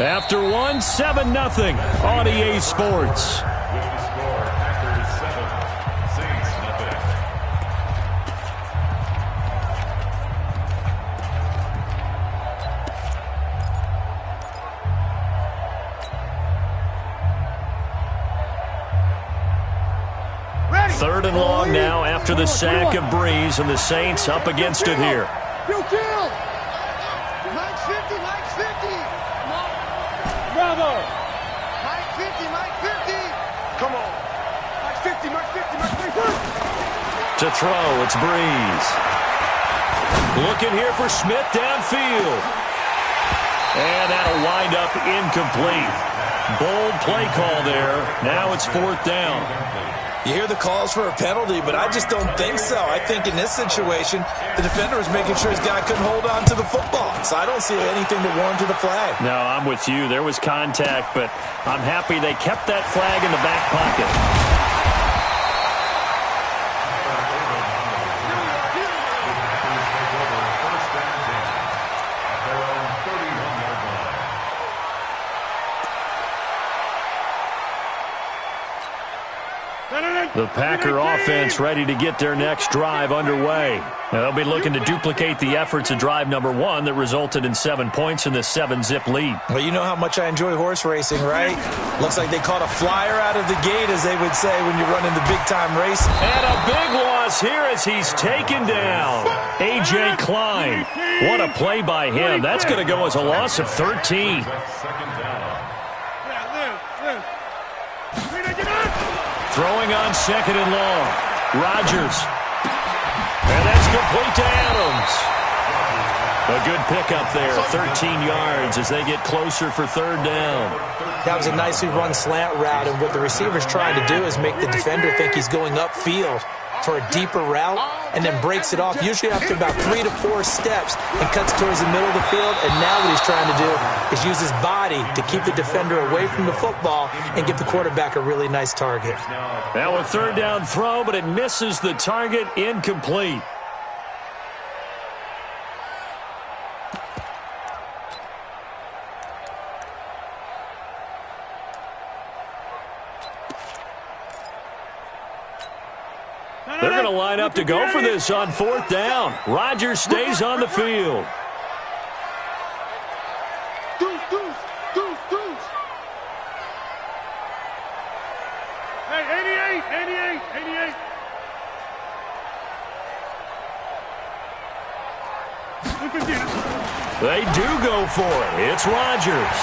After 1, 7-0 on EA Sports. Third and long now after the sack of Brees, and the Saints up against it here. Mike 50. Bravo. Mike 50. Come on. Mike 50. To throw, it's Brees. Looking here for Smith downfield. And that'll wind up incomplete. Bold play call there. Now it's 4th down. You hear the calls for a penalty, but I just don't think so. I think in this situation, the defender was making sure his guy couldn't hold on to the football. So I don't see anything that warranted a flag. No, I'm with you. There was contact, but I'm happy they kept that flag in the back pocket. The Packer offense ready to get their next drive underway. Now they'll be looking to duplicate the efforts of drive number 1 that resulted in 7 points in the 7-zip lead. Well, you know how much I enjoy horse racing, right? Looks like they caught a flyer out of the gate, as they would say when you're running the big-time race. And a big loss here as he's taken down. A.J. Klein. What a play by him. That's going to go as a loss of 13. Throwing on 2nd and long. Rodgers. And that's complete to Adams. A good pickup there. 13 yards as they get closer for 3rd down. That was a nicely run slant route, and what the receiver's trying to do is make the defender think he's going upfield for a deeper route, and then breaks it off, usually after about 3 to 4 steps, and cuts towards the middle of the field. And now what he's trying to do is use his body to keep the defender away from the football and give the quarterback a really nice target. Now a 3rd down throw, but it misses the target. Incomplete. They're going to line up to go for this on 4th down. Rodgers stays on the field. Hey, 88. They do go for it. It's Rodgers.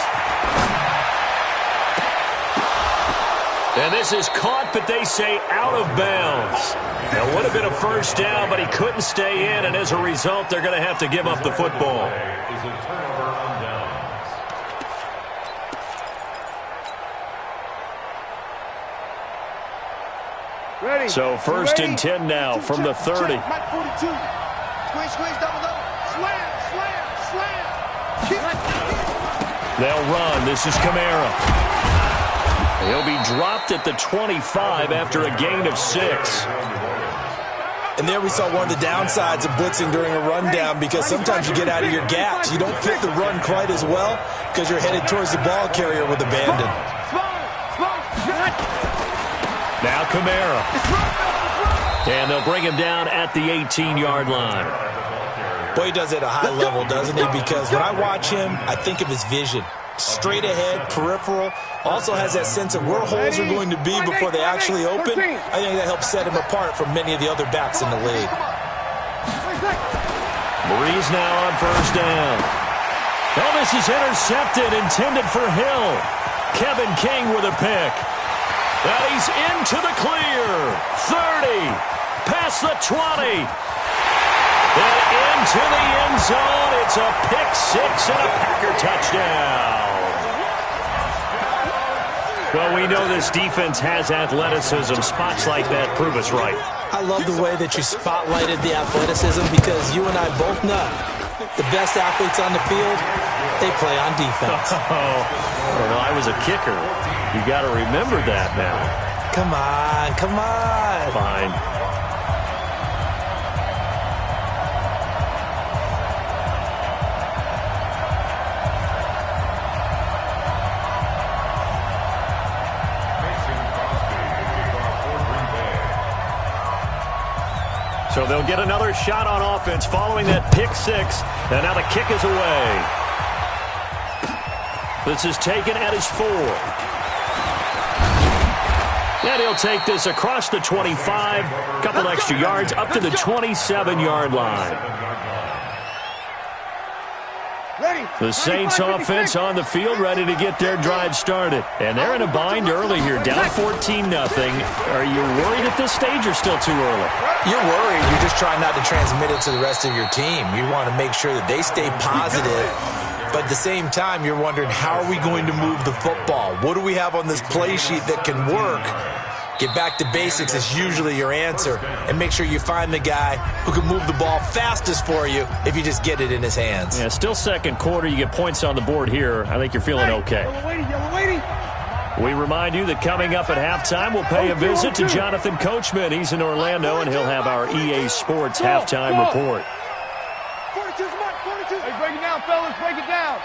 And this is caught, but they say out of bounds. It would have been a first down, but he couldn't stay in, and as a result, they're going to have to give up the football. Is a turnover on downs. Ready. So 1st and 10 now from the 30. Mike 42. Squeeze, double. Slam. They'll run. This is Kamara. He'll be dropped at the 25 after a gain of 6. And there we saw one of the downsides of blitzing during a rundown, because sometimes you get out of your gaps. You don't fit the run quite as well because you're headed towards the ball carrier with abandon. Now Kamara. And they'll bring him down at the 18-yard line. Boy, he does it at a high level, doesn't he? Because when I watch him, I think of his vision. Straight ahead, peripheral. Also has that sense of where holes are going to be before they actually open. I think that helps set him apart from many of the other backs in the league. Breeze now on 1st down. Oh, this is intercepted, intended for Hill. Kevin King with a pick. And he's into the clear. 30. Past the 20. And into the end zone. It's a pick 6 and a Packer touchdown. Well, we know this defense has athleticism. Spots like that prove us right. I love the way that you spotlighted the athleticism, because you and I both know the best athletes on the field, they play on defense. Well, I was a kicker. You got to remember that now. Come on. Fine. So they'll get another shot on offense following that pick 6. And now the kick is away. This is taken at his 4. And he'll take this across the 25. Couple extra yards up to the 27-yard line. The Saints offense on the field, ready to get their drive started. And they're in a bind early here, down 14-0. Are you worried at this stage or still too early? You're worried. You're just trying not to transmit it to the rest of your team. You want to make sure that they stay positive. But at the same time, you're wondering, how are we going to move the football? What do we have on this play sheet that can work? Get back to basics is usually your answer. And make sure you find the guy who can move the ball fastest for you if you just get it in his hands. Yeah, still second quarter. You get points on the board here. I think you're feeling okay. We remind you that coming up at halftime, we'll pay a visit to Jonathan Coachman. He's in Orlando, and he'll have our EA Sports halftime report. 42's Mike, 42's. Hey, break it down, fellas. Break it down.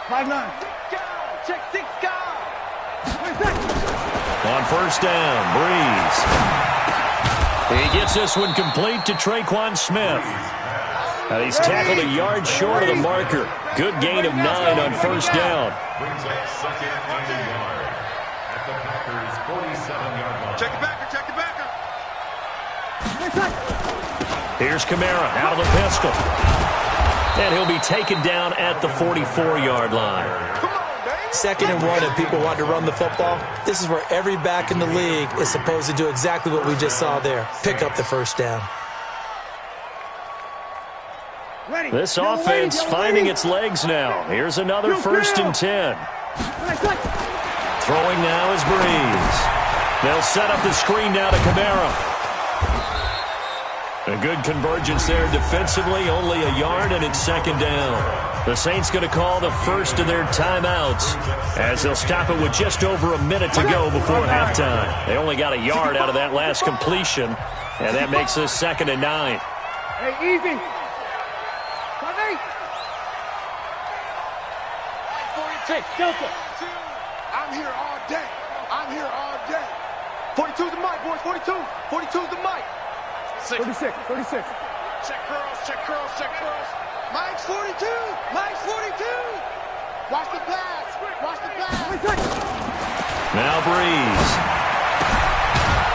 5-9. Check 6 guys. On 1st down, Breeze. He gets this one complete to Traquan Smith. And he's tackled a yard short of the marker. Good gain of 9 on 1st down. Brings up 2nd and a yard at the Packers' 47-yard line. Check the backer. Here's Kamara out of the pistol. And he'll be taken down at the 44-yard line. 2nd and 1, and people want to run the football. This is where every back in the league is supposed to do exactly what we just saw there. Pick up the 1st down. This offense finding its legs now. Here's another 1st and 10. Throwing now is Breeze. They'll set up the screen now to Kamara. A good convergence there defensively, only a yard, and it's 2nd down. The Saints going to call the first of their timeouts as they'll stop it with just over a minute to go before halftime. They only got a yard out of that last completion, and that makes this 2nd and 9. Hey, easy. 5-8. 46, Delta. I'm here all day. 42's Mike. right, boys. 42. 42's the mic. 36. Check curls, check curls, check curls. Mike's 42. Mike's 42. Watch the pass. Watch the pass. Now Breeze.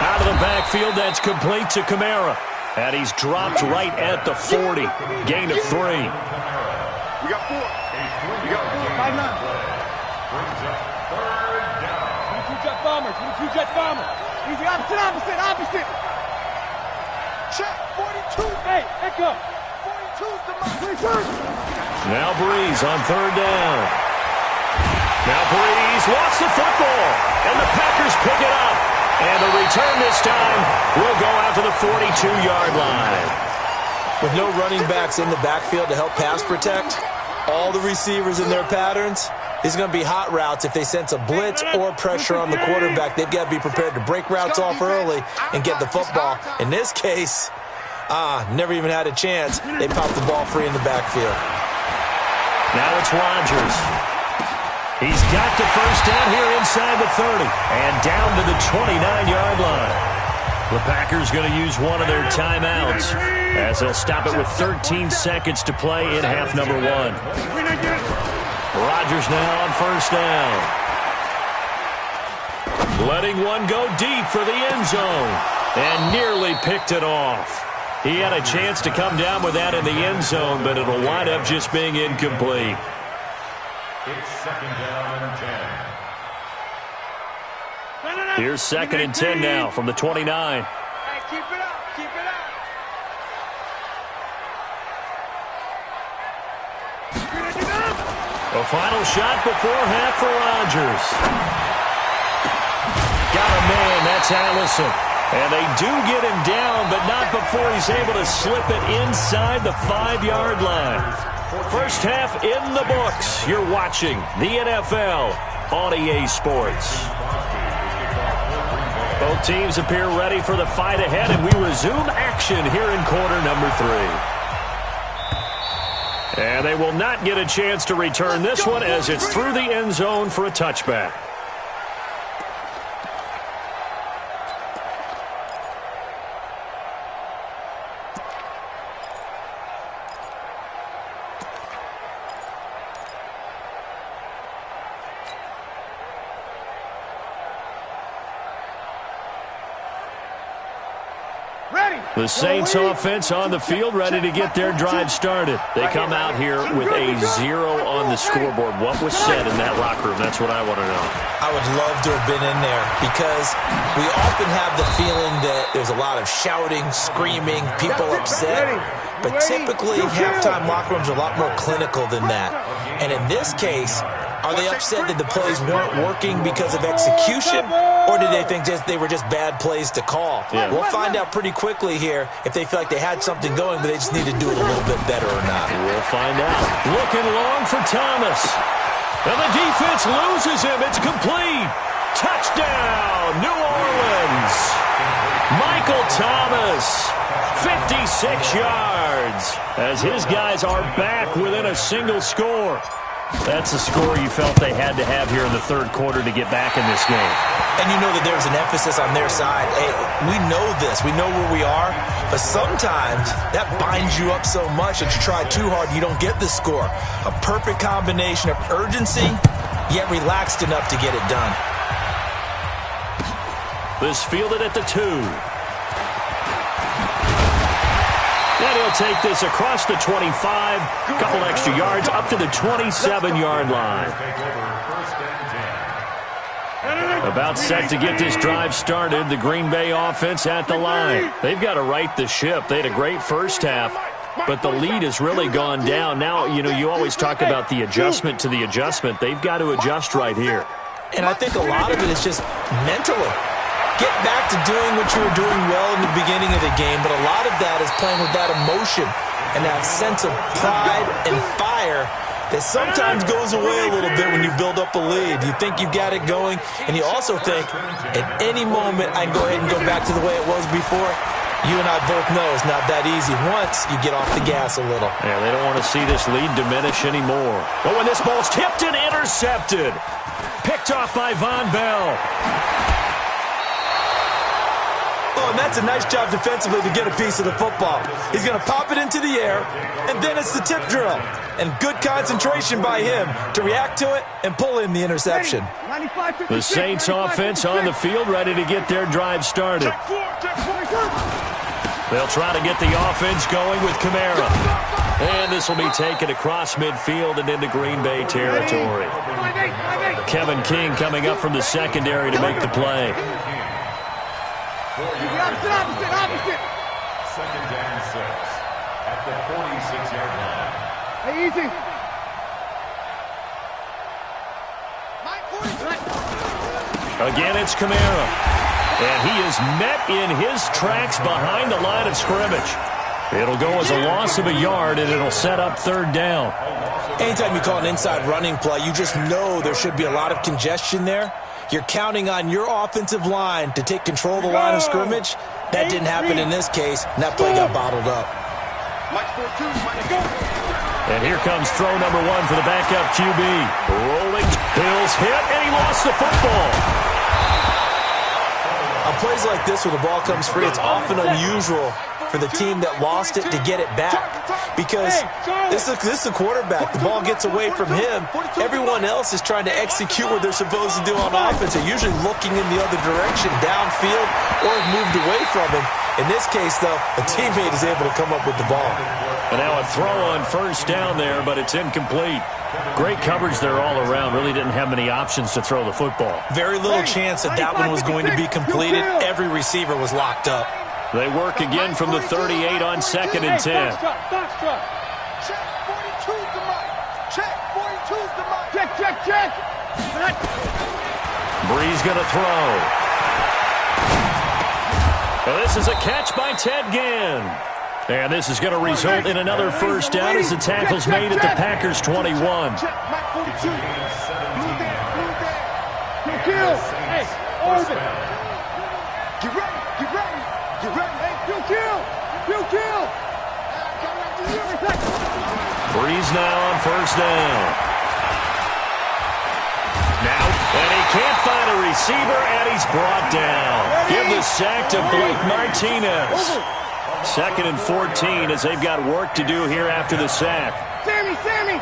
Out of the backfield, that's complete to Kamara. And he's dropped right at the 40. Gain of 3. We got 4. We got 4. 5-9. Brings up third down. 22 jet bombers. 22 jet bombers. Easy, opposite. Check. 42. Hey, echo. 42's the mic. Now Breeze on third down. Now Breeze lost the football. And the Packers pick it up. And the return this time will go out to the 42-yard line. With no running backs in the backfield to help pass protect, all the receivers in their patterns, these are going to be hot routes. If they sense a blitz or pressure on the quarterback, they've got to be prepared to break routes off early and get the football. In this case, never even had a chance. They popped the ball free in the backfield. Now it's Rodgers. He's got the first down here inside the 30 and down to the 29-yard line. The Packers going to use one of their timeouts as they'll stop it with 13 seconds to play in half number 1. Rodgers now on first down. Letting one go deep for the end zone and nearly picked it off. He had a chance to come down with that in the end zone, but it'll wind up just being incomplete. It's second down and 10. Here's second and 10 now from the 29. Hey, keep it up, keep it up. A final shot before half for Rodgers. Got a man, that's Allison. And they do get him down, but not before he's able to slip it inside the 5-yard line. First half in the books. You're watching the NFL on EA Sports. Both teams appear ready for the fight ahead, and we resume action here in quarter number 3. And they will not get a chance to return this one as it's through the end zone for a touchback. The Saints offense on the field, ready to get their drive started. They come out here with a 0 on the scoreboard. What was said in that locker room? That's what I want to know. I would love to have been in there because we often have the feeling that there's a lot of shouting, screaming, people upset. But typically, halftime locker rooms are a lot more clinical than that. And in this case, are they upset that the plays weren't working because of execution, or did they think they were just bad plays to call? Yeah. We'll find out pretty quickly here if they feel like they had something going, but they just need to do it a little bit better or not. We'll find out. Looking long for Thomas. And the defense loses him. It's complete. Touchdown, New Orleans. Michael Thomas, 56 yards, as his guys are back within a single score. That's the score you felt they had to have here in the third quarter to get back in this game. And you know that there's an emphasis on their side. Hey, we know this. We know where we are. But sometimes that binds you up so much that you try too hard, you don't get the score. A perfect combination of urgency, yet relaxed enough to get it done. This fielded at the 2. And he'll take this across the 25, a couple extra yards, up to the 27-yard line. About set to get this drive started, the Green Bay offense at the line. They've got to right the ship. They had a great first half, but the lead has really gone down. Now, you always talk about the adjustment to the adjustment. They've got to adjust right here. And I think a lot of it is just mentally. Get back to doing what you were doing well in the beginning of the game, but a lot of that is playing with that emotion and that sense of pride and fire that sometimes goes away a little bit when you build up a lead. You think you've got it going, and you also think, at any moment, I can go ahead and go back to the way it was before. You and I both know it's not that easy once you get off the gas a little. Yeah, they don't want to see this lead diminish anymore. But when this ball's tipped and intercepted, picked off by Von Bell. Oh, and that's a nice job defensively to get a piece of the football. He's going to pop it into the air, and then it's the tip drill. And good concentration by him to react to it and pull in the interception. The Saints offense on the field, ready to get their drive started. They'll try to get the offense going with Kamara. And this will be taken across midfield and into Green Bay territory. Kevin King coming up from the secondary to make the play. Opposite. Second down 6 at the 46-yard line. Hey, easy. Again, it's Kamara. And he is met in his tracks behind the line of scrimmage. It'll go as a loss of a yard, and it'll set up third down. Anytime you call an inside running play, you just know there should be a lot of congestion there. You're counting on your offensive line to take control of the line of scrimmage. That didn't happen in this case, and that play got bottled up. And here comes throw number 1 for the backup QB. Rolling, Hills hit, and he lost the football. On plays like this where the ball comes free, it's often unusual for the team that lost it to get it back. Because this is the quarterback. The ball gets away from him. Everyone else is trying to execute what they're supposed to do on offense. They're usually looking in the other direction, downfield, or moved away from him. In this case, though, a teammate is able to come up with the ball. And now a throw on first down there, but it's incomplete. Great coverage there all around. Really didn't have many options to throw the football. Very little chance that that one was going to be completed. Every receiver was locked up. They work again from the 38 on second and 10. Check, 42's the mic. Check, 42's the mic. Check. Breeze going to throw. Well, this is a catch by Ted Ginn. And this is going to result in another first down as the tackle's made at the Packers' 21. Kill. Hey, Orbit. Get ready. Kill. Breeze now on first down. Now, and he can't find a receiver, and he's brought down. Give the sack to Blake Martinez. Second and 14 as they've got work to do here after the sack. Sammy. Hey,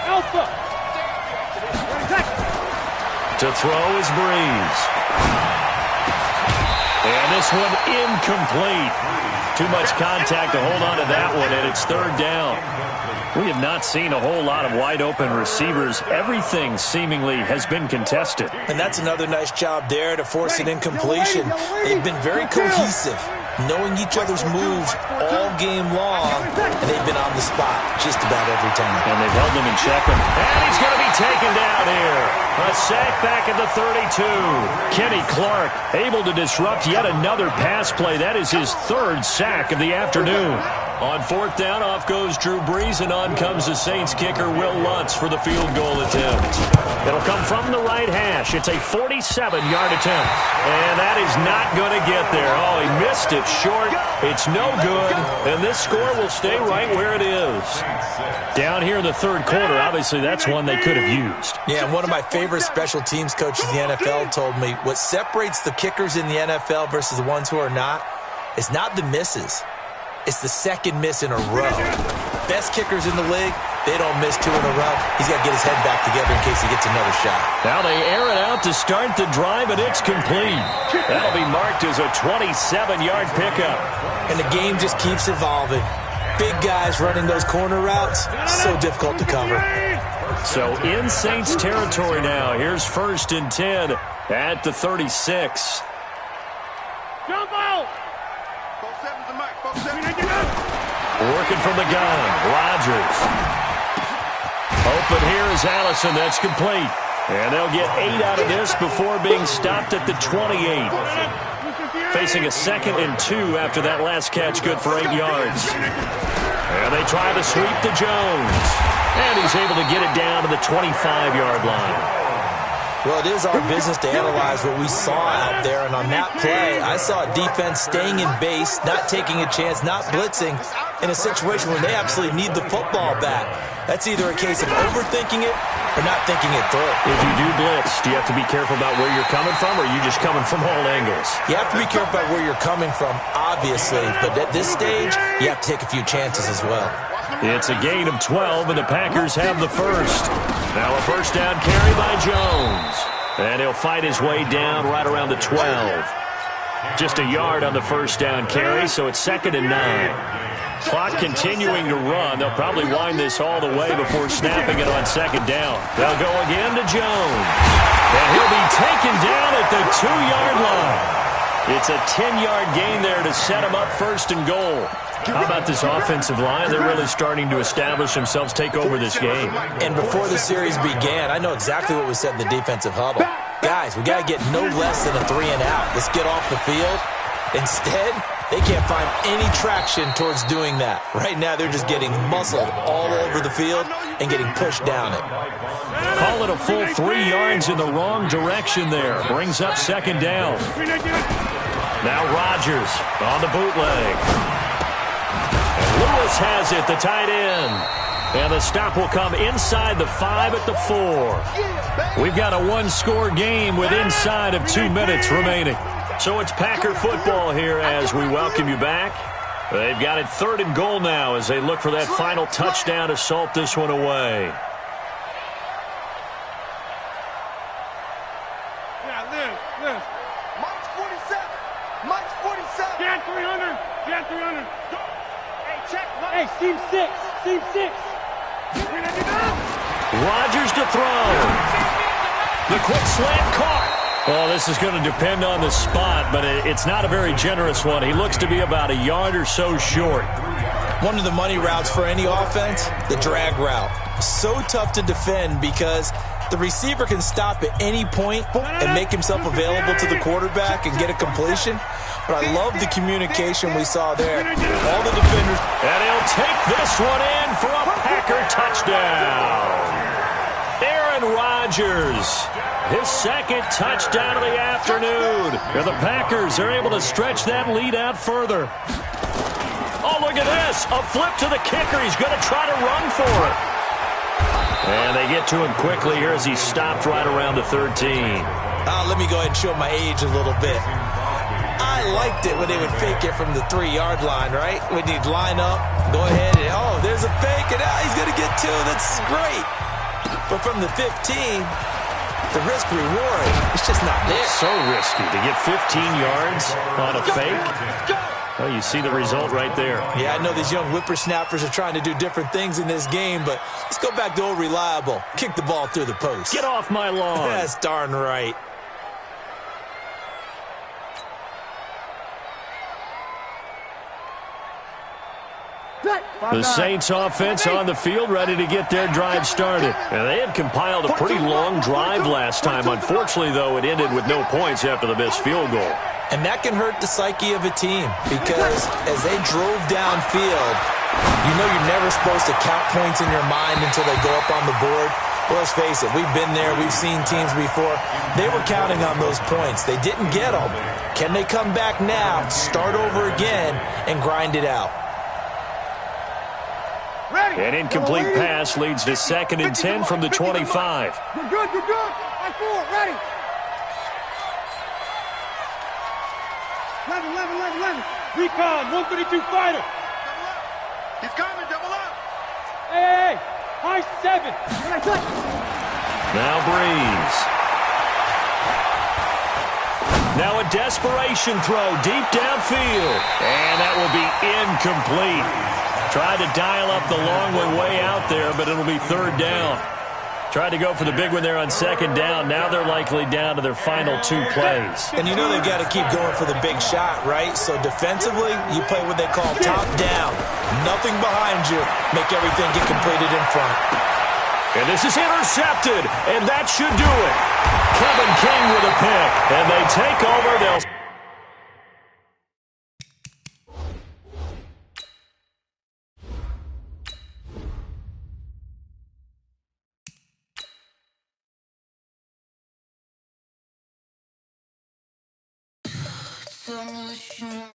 Alpha. To throw is Breeze. And this one incomplete. Too much contact to hold on to that one, and it's third down. We have not seen a whole lot of wide-open receivers. Everything seemingly has been contested. And that's another nice job there to force an incompletion. They've been very cohesive, knowing each other's moves all game long, and they've been on the spot just about every time. And they've held him in check. And he's going to be taken down here. A sack back at the 32. Kenny Clark able to disrupt yet another pass play. That is his third sack of the afternoon. On fourth down, off goes Drew Brees, and on comes the Saints kicker, Will Lutz, for the field goal attempt. It'll come from the right hash. It's a 47-yard attempt, and that is not going to get there. Oh, he missed it short. It's no good, and this score will stay right where it is. Down here in the third quarter, obviously that's one they could have used. Yeah, one of my favorite special teams coaches in the NFL told me what separates the kickers in the NFL versus the ones who are not is not the misses. It's the second miss in a row. Best kickers in the league, they don't miss 2 in a row. He's got to get his head back together in case he gets another shot. Now they air it out to start the drive, and it's complete. That'll be marked as a 27-yard pickup. And the game just keeps evolving. Big guys running those corner routes, so difficult to cover. So in Saints territory now. Here's first and 10 at the 36. Jump out. Working from the gun, Rodgers. Open here is Allison. That's complete. And they'll get 8 out of this before being stopped at the 28. Facing a second and 2 after that last catch, good for 8 yards. And they try to sweep to Jones. And he's able to get it down to the 25-yard line. Well, it is our business to analyze what we saw out there, and on that play, I saw a defense staying in base, not taking a chance, not blitzing, in a situation where they absolutely need the football back. That's either a case of overthinking it or not thinking it through. If you do blitz, do you have to be careful about where you're coming from, or are you just coming from all angles? You have to be careful about where you're coming from, obviously, but at this stage, you have to take a few chances as well. It's a gain of 12, and the Packers have the first. Now a first down carry by Jones. And he'll fight his way down right around the 12. Just a yard on the first down carry, so it's 2nd and 9. Clock continuing to run. They'll probably wind this all the way before snapping it on 2nd down. They'll go again to Jones. And he'll be taken down at the 2-yard line. It's a 10-yard gain there to set him up 1st and goal. How about this offensive line? They're really starting to establish themselves, take over this game. And before the series began, I know exactly what was said in the defensive huddle. Guys, we got to get no less than a 3-and-out. Let's get off the field. Instead, they can't find any traction towards doing that. Right now, they're just getting muscled all over the field and getting pushed down it. Call it a full 3 yards in the wrong direction there. Brings up 2nd down. Now Rodgers on the bootleg. Lewis has it, the tight end. And the stop will come inside the 5 at the 4. We've got a 1-score game with inside of 2 minutes remaining. So it's Packer football here as we welcome you back. They've got it 3rd and goal now as they look for that final touchdown to salt this one away. Yeah, Liz. Mike's 47. Mike's 47. Jan 300. Jan 300. Hey, seam 6. Seam 6. Rodgers to throw. The quick slant caught. Well, this is going to depend on the spot, but it's not a very generous one. He looks to be about a yard or so short. One of the money routes for any offense, the drag route. So tough to defend because the receiver can stop at any point and make himself available to the quarterback and get a completion. But I love the communication we saw there. All the defenders. And he'll take this one in for a Packer touchdown. Aaron Rodgers, his 2nd touchdown of the afternoon. And the Packers are able to stretch that lead out further. Oh, look at this. A flip to the kicker. He's going to try to run for it. And they get to him quickly here as he's stopped right around the 13. Let me go ahead and show my age a little bit. I liked it when they would fake it from the 3-yard line, right? When you'd line up, go ahead, and there's a fake, and he's going to get 2. That's great. But from the 15, the risk-reward, it's just not there. So risky to get 15 yards on a fake. Well, you see the result right there. Yeah, I know these young whippersnappers are trying to do different things in this game, but let's go back to old reliable. Kick the ball through the post. Get off my lawn. That's darn right. The Saints offense on the field, ready to get their drive started. And they had compiled a pretty long drive last time. Unfortunately, though, it ended with no points after the missed field goal. And that can hurt the psyche of a team because as they drove downfield, you know you're never supposed to count points in your mind until they go up on the board. Well, let's face it, we've been there. We've seen teams before. They were counting on those points. They didn't get them. Can they come back now, start over again, and grind it out? An incomplete pass leads to 2nd and 10 from the 25. You're good. I 4, ready. 11. Recon, 132 fighter. He's coming, double up. Hey. High 7. Now Breeze. Now a desperation throw deep downfield. And that will be incomplete. Tried to dial up the long one way out there, but it'll be 3rd down. Tried to go for the big one there on 2nd down. Now they're likely down to their final 2 plays. And you know they've got to keep going for the big shot, right? So defensively, you play what they call top down. Nothing behind you. Make everything get completed in front. And this is intercepted, and that should do it. Kevin King with a pick, and they take over. They'll Summer